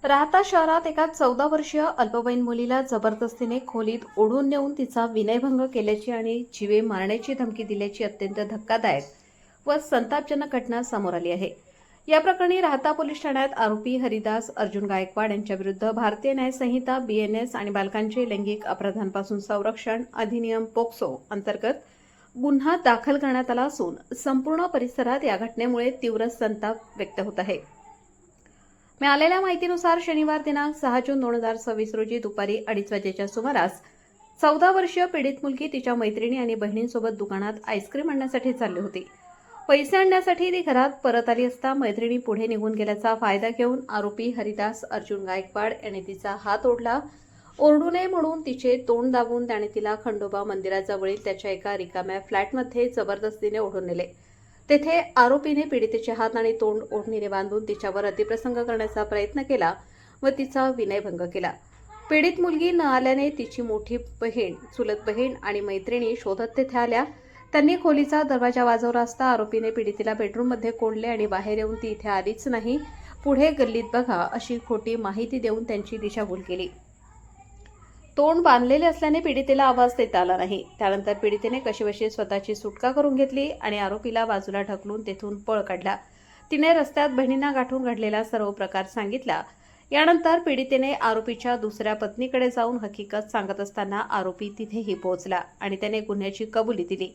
राहता शहरात एका 14 वर्षीय अल्पवयीन मुलीला जबरदस्तीने खोलीत ओढून नेऊन तिचा विनयभंग केल्याची आणि जीवे मारण्याची धमकी दिल्याची अत्यंत धक्कादायक व संतापजनक घटना समोर आली आहे। या प्रकरणी राहता पोलीस ठाण्यात आरोपी हरिदास अर्जुन गायकवाड यांच्याविरुद्ध भारतीय न्याय संहिता BNS आणि बालकांचे लैंगिक अपराधांपासून संरक्षण अधिनियम पोक्सो अंतर्गत गुन्हा दाखल करण्यात आला असून संपूर्ण परिसरात या घटनेमुळे तीव्र संताप व्यक्त होत आहे। मिळालेल्या माहितीनुसार शनिवार दिनांक 6 जून 2026 रोजी दुपारी 2:30 वाजेच्या सुमारास 14 वर्षीय पीडित मुलगी तिच्या मैत्रिणी आणि बहिणींसोबत दुकानात आईस्क्रीम आणण्यासाठी चालली होती। पैसे आणण्यासाठी ती घरात परत आली असता मैत्रिणी पुढे निघून गेल्याचा फायदा घेऊन आरोपी हरिदास अर्जुन गायकवाड यांनी तिचा हात ओढला। ओरडू नये म्हणून तिचे तोंड दाबून त्याने तिला खंडोबा मंदिराजवळील त्याच्या एका रिकाम्या फ्लॅटमध्ये जबरदस्तीने ओढून नेले। तेथे आरोपीने पीडितेचे हात आणि तोंड ओढणीने बांधून तिच्यावर अतिप्रसंग करण्याचा प्रयत्न केला व तिचा विनयभंग केला। पीडित मुलगी न आल्याने तिची मोठी बहीण, चुलत बहीण आणि मैत्रिणी शोधत तेथे आल्या। त्यांनी खोलीचा दरवाजा वाजवला असता आरोपीने पीडितेला बेडरूममध्ये कोंडले आणि बाहेर येऊन ती इथे आलीच नाही, पुढे गल्लीत बघा अशी खोटी माहिती देऊन त्यांची दिशाभूल केली। तोंड बांधलेले असल्याने पीडितेला आवाज देता आला नाही। त्यानंतर पीडितेने कशीबशी स्वतःची सुटका करून घेतली आणि आरोपीला बाजूला ढकलून तेथून पळ काढला। तिने रस्त्यात बहिणींना गाठून घडलेला सर्व प्रकार सांगितला। यानंतर पीडितेने आरोपीच्या दुसऱ्या पत्नीकडे जाऊन हकीकत सांगत असताना आरोपी तिथेही पोहोचला आणि त्याने गुन्ह्याची कबुली दिली।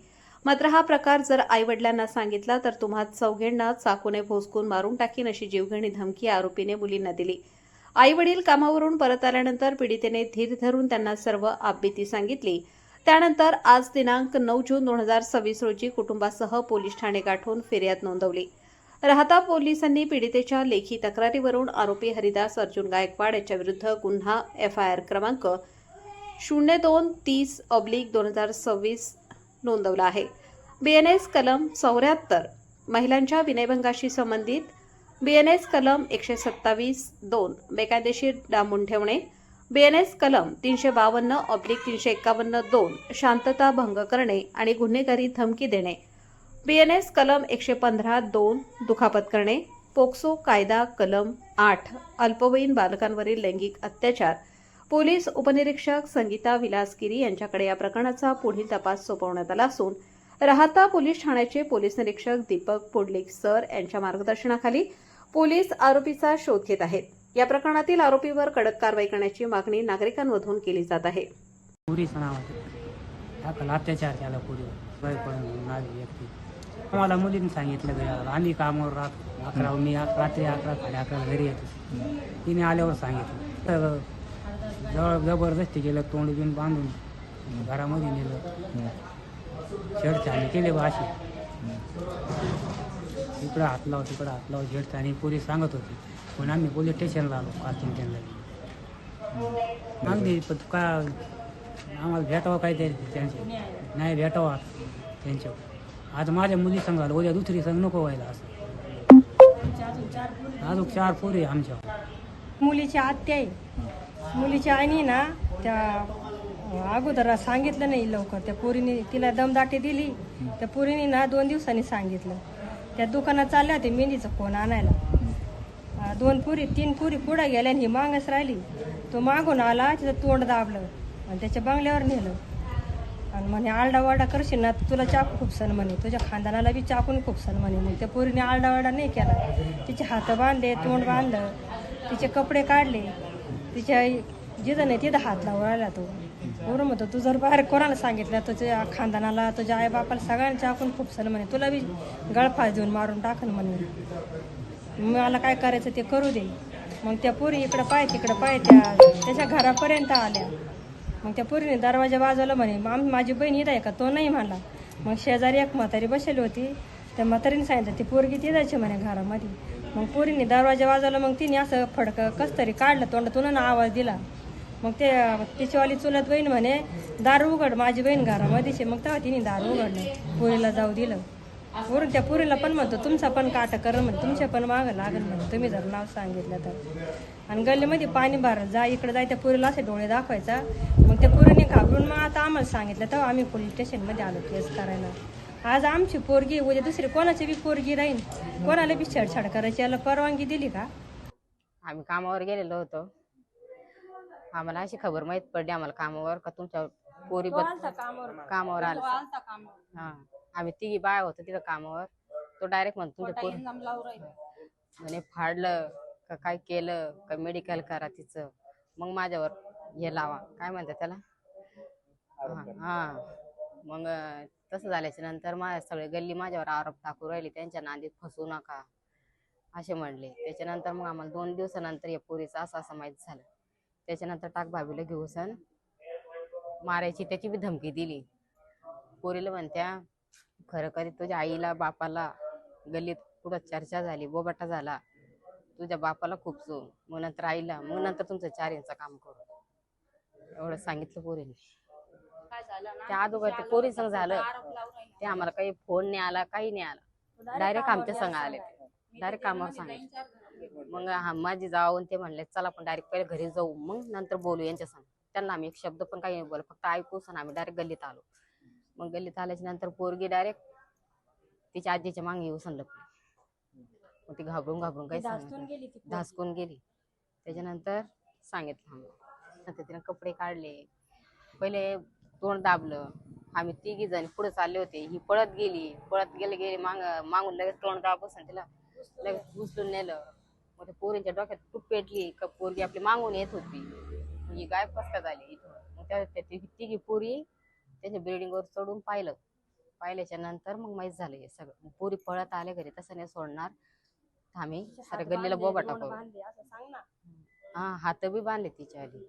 मात्र हा प्रकार जर आईवडिलांना सांगितला तर तुम्हा चौघेंना चाकूने भोसकून मारून टाकीन अशी जीवघेणी धमकी आरोपीने मुलींना दिली। आई वडील कामावरून परत आल्यानंतर पीडितेने धीर धरून त्यांना सर्व आपबीती सांगितली। त्यानंतर आज दिनांक 9 जून 2026 रोजी कुटुंबासह पोलीस ठाणे गाठून फिर्याद नोंदवली। राहता पोलिसांनी पीडितेच्या लेखी तक्रारीवरून आरोपी हरिदास अर्जुन गायकवाड याच्याविरुद्ध गुन्हा FIR क्रमांक 0230/2026 नोंदवला आहे। BNS कलम 74 महिलांच्या विनयभंगाशी संबंधित, BNS कलम 127(2) बेकायदेशीर डांबून ठेवणे, BNS कलम 352/351(2) शांतता भंग करणे आणि गुन्हेगारी धमकी देणे, BNS कलम 115(2) दुखापत करणे, पोक्सो कायदा कलम 8 अल्पवयीन बालकांवरील लैंगिक अत्याचार। पोलीस उपनिरीक्षक संगीता विलासगिरी यांच्याकडे या प्रकरणाचा पुढील तपास सोपवण्यात आला असून राहता पोलीस ठाण्याचे पोलीस निरीक्षक दीपक पुंडलिक सर यांच्या मार्गदर्शनाखाली पोलीस आरोपीचा शोध घेत आहेत। या प्रकरणातील आरोपीवर कडक कारवाई करण्याची मागणी नागरिकांमधून केली जात आहे। अत्याचार केला आम्हाला मुलींनी सांगितलं, आम्ही कामावर राहतो, मी रात्री 11 साडे 11 घरी येतो। तिने आल्यावर सांगितलं, जबरदस्ती केलं, तोंड बिन बांधून घरामध्ये नेलं, छेडछाणी केले अशी, इकडं हात लाव तिकडं हात लाव, छेडछाणी पोलीस सांगत होती। पण आम्ही पोलीस स्टेशनला आलो, कास्टिंग त्यांना अगदी पण का आम्हाला भेटावं काहीतरी त्यांचे नाही भेटावं त्यांच्या। आज माझ्या मुली संघ आलं, उद्या दुसरी संघ नको व्हायला असं। अजून 4 पोरी आमच्या। मुलीची आत्या आहे, मुलीच्या आईने ना त्या अगोदर सांगितलं नाही लवकर, त्या पोरीने तिला दमदाटी दिली। त्या पोरीने ना 2 दिवसांनी सांगितलं। त्या दुकानात चालल्या होत्या मेहंदीचं कोण आणायला, 3 पोरी पुढे गेल्या आणि ही मागच राहिली। तो मागून आला, तिचं तोंड दाबलं आणि त्याच्या बंगल्यावर नेलं आणि म्हणे आरडावारडा करशील ना तुला चाकू खूपसन म्हणे, तुझ्या खानदानाला बी चाकून खूपसन म्हणे। मग त्या पोरीने आरडावारडा नाही केला, तिचे हात बांधले, तोंड बांधलं, तिचे कपडे काढले, तिच्या जिथं नाही तिथं हात लावायला तो बरोबर म्हणतो, तू जर बाहेर कोणाला सांगितलं तुझ्या खानदानाला, तुझ्या आईबापाला सगळ्यांना चाकून खूपसन म्हणे, तुला बी गळफास देऊन मारून टाकन म्हणे। मला काय करायचं ते करू दे। मग त्या पोरी इकडं पाय तिकडं पाय त्याच्या घरापर्यंत आल्या। मग त्या पोरीने दरवाजा वाजवला म्हणे, माझी बहीण इथं आहे का? तो नाही म्हणला। मग शेजारी एक म्हातारी बसलेली होती, त्या म्हातारीने सांगितलं ती पोरगी ती जायची म्हणे घरामध्ये। मग पोरीने दरवाजा वाजवला, मग तिने असं फडकं कस तरी काढलं तोंडातून आवाज दिला। मग ते तिच्यावाली चुलत बहीण म्हणे दारू उघड, माझी बहीण घरामध्येच। मग तेव्हा तिने दारू उघडलं, पोरीला जाऊ दिलं। वरून त्या पोरीला पण म्हणतो तुमचा पण काटा कर म्हणे, तुमच्या पण मागं लागल म्हणे तुम्ही जर नाव सांगितलं तर। आणि गल्लीमध्ये पाणी भरत जा, इकडे जाय, त्या पोरीला असे डोळे दाखवायचा। मग त्या पोरीने घाबरून मग आता आम्हाला सांगितलं, तेव्हा आम्ही पोलीस स्टेशनमध्ये आलो केस करायला। आज आमची पोरगी उद्या दुसरी कोणाची बी पोरगी राहील, कोणाला बी छेडछाड करायची याला परवानगी दिली का? आम्ही कामावर गेलेलो होतो. आम्हाला अशी खबर माहित पडली आम्हाला कामावर का तुमच्या पोरी कामावर आला. हा, आम्ही तिघी बाया होतो तिथं कामावर. तो डायरेक्ट म्हणतो तुमच्या पोरी म्हणे फाडलं का काय केलं का मेडिकल करा तिचं, मग माझ्यावर हे लावा काय म्हणतात त्याला. हा मग तसं झाल्याच्या नंतर माझ्या सगळे गल्ली माझ्यावर आरोप टाकू राहिली, त्यांच्या नादीत फसू नका असे म्हणले. त्याच्यानंतर मग आम्हाला 2 दिवसानंतर या पोरीचं असं असं माहीत झालं. त्याच्यानंतर टाक भाभीला घेऊ सण मारायची त्याची बी धमकी दिली. पोरीला म्हणत्या खरं कधी तुझ्या आईला बापाला गल्लीत पुढं चर्चा झाली, बोबाटा झाला, तुझ्या बापाला खूपसो, मग नंतर आईला, मग नंतर तुमचं 4 इंच काम करू, एवढं सांगितलं पोरीने. त्या अगोदर ते पोरी संग झालं ते आम्हाला काही फोन नाही आला, काही नाही आला. डायरेक्ट आमच्या संग आले, डायरेक्ट कामावर सांगितलं. मग माझी जाऊन ते म्हणले चला आपण डायरेक्ट पहिले घरी जाऊ, मग नंतर बोलू यांच्या संग. त्यांना आम्ही एक शब्द पण काही नाही बोल, फक्त ऐकूच आम्ही डायरेक्ट गल्लीत आलो. मग गल्लीत आल्याच्या नंतर पोरगी डायरेक्ट तिच्या आजीच्या मागे येऊ सांगलं. मग ती घाबरून काही धासकून गेली. त्याच्यानंतर सांगितलं आम्हाला. तिने कपडे काढले, पहिले तोंड दाबलं. आम्ही 3घी जण पुढे चालले होते, ही पळत गेली मागून लगेच तोंड दाबून तिला लगेच उचलून नेलं. मग ते पोरींच्या डोक्यात खूप पेटली का पोरगी आपली मागून येत होती, ही गायब कसं झाली इथून. मग त्या 3घी पोरी त्यांच्या बिल्डिंगवर चढून पाहिल्याच्या नंतर मग माहीत झालं हे सगळं. पोरी पळत आले घरी, तसं नाही सोडणार, आम्ही साऱ्या गल्लीला बोबाटा करू. हा, हात बी बांधले तिच्या आधी,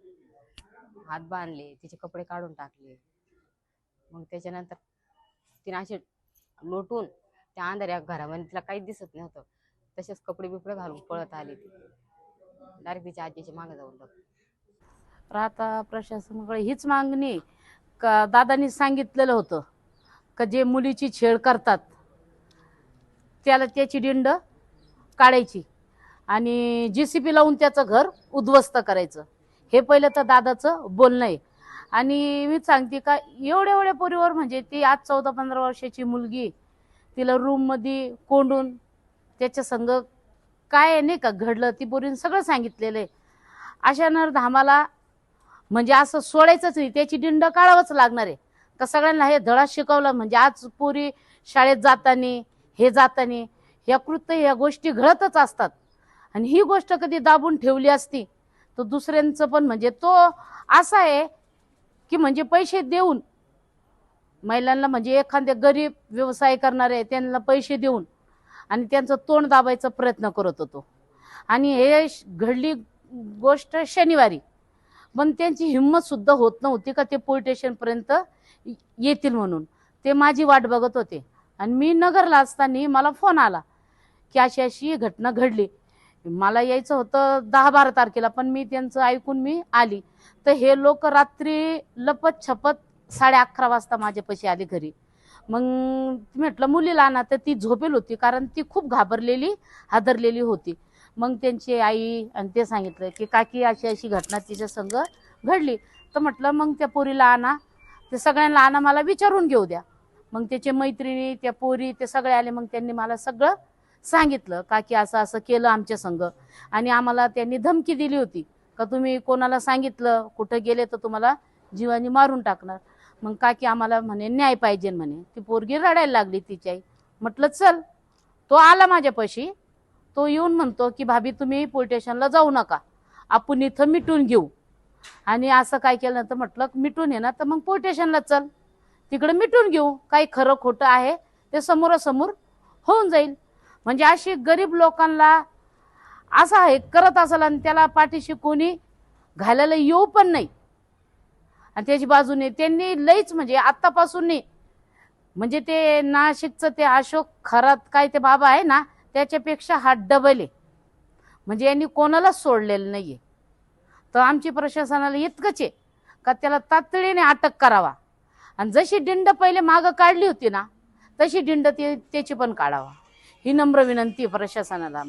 हात बांधले, तिचे कपडे काढून टाकले. मग त्याच्यानंतर तिने असे लोटून त्या अंधाऱ्या घरामध्ये तिला काहीच दिसत नव्हतं, तसेच कपडे बिपडे घालून पळत आले. ती डायरेक्ट तिच्या आजीच्या मागे जाऊन बघ. आता प्रशासनाकडे हीच मागणी का दादांनी सांगितलेलं होतं का जे मुलीची छेड करतात त्याला त्याची दिंड काढायची आणि JCB लावून त्याचं घर उद्ध्वस्त करायचं. हे पहिलं तर दादाचं बोलणं आहे. आणि मी सांगते का एवढ्या पोरीवर, म्हणजे ती आज 14-15 वर्षाची मुलगी, तिला रूममध्ये कोंडून त्याच्या संग काय नाही का घडलं ती पोरीनं सगळं सांगितलेलं आहे. अशा नरधामाला म्हणजे असं सोडायचंच नाही, त्याची दिंड काढावंच लागणार आहे. का सगळ्यांना हे धडा शिकवलं म्हणजे आज पोरी शाळेत जातानी या कृत्य ह्या गोष्टी घडतच असतात. आणि ही गोष्ट कधी दाबून ठेवली असती तर दुसऱ्यांचं पण म्हणजे तो असा आहे की म्हणजे पैसे देऊन महिलांना, म्हणजे एखाद्या गरीब व्यवसाय करणारे त्यांना पैसे देऊन आणि त्यांचं तोंड दाबायचा प्रयत्न करत होतो. आणि हे घडली गोष्ट शनिवारी, पण त्यांची हिंमत सुद्धा होत नव्हती का ते पोलीस स्टेशनपर्यंत येतील म्हणून. ते माझी वाट बघत होते. आणि मी नगरला असताना मला फोन आला की अशी अशी घटना घडली. मला यायचं होतं 10-12 तारखेला, पण मी त्यांचं ऐकून मी आली. तर हे लोक रात्री लपत छपत 11:30 वाजता माझ्यापाशी आले घरी. मग म्हटलं मुलीला आणा, तर ती झोपेल होती कारण ती खूप घाबरलेली हादरलेली होती. मग त्यांची आई आणि ते सांगितलं की काकी अशी अशी घटना तिच्या संग घडली. तर म्हटलं मग त्या पोरीला आणा, ते सगळ्यांना आणा, मला विचारून घेऊ द्या. मग त्याचे मैत्रिणी, त्या पोरी, ते सगळे आले. मग त्यांनी मला सगळं सांगितलं काकी असं असं केलं आमच्या संग. आणि आम्हाला त्यांनी धमकी दिली होती का तुम्ही कोणाला सांगितलं कुठं गेले तर तुम्हाला जीवानी मारून टाकणार. मग काकी आम्हाला म्हणे न्याय पाहिजे म्हणे. ती पोरगी रडायला लागली तिची आई. म्हटलं चल. तो आला माझ्यापाशी. तो येऊन म्हणतो की भाभी तुम्ही पोलीस स्टेशनला जाऊ नका, आपण इथं मिटून घेऊ. आणि असं काय केलं तर म्हटलं मिटून ये ना तर मग पोलीस स्टेशनला चल, तिकडे मिटून घेऊ, काही खरं खोटं आहे ते समोरासमोर होऊन जाईल. म्हणजे अशी गरीब लोकांना असं आहे करत असेल आणि त्याला पाठीशी कोणी घालायला येऊ पण नाही. आणि त्याची बाजूने त्यांनी लईच म्हणजे आत्तापासून नाही, म्हणजे ते नाशिकचं ते अशोक खरात काय ते बाबा आहे ना, त्याच्यापेक्षा हा डबल आहे. म्हणजे यांनी कोणालाच सोडलेलं नाहीये. तर आमची प्रशासनाला इतकंच आहे का त्याला तातडीने अटक करावा आणि जशी दिंड पहिले मागं काढली होती ना तशी दिंड त्याची पण काढावा, ही नम्र विनंती प्रशासनाला.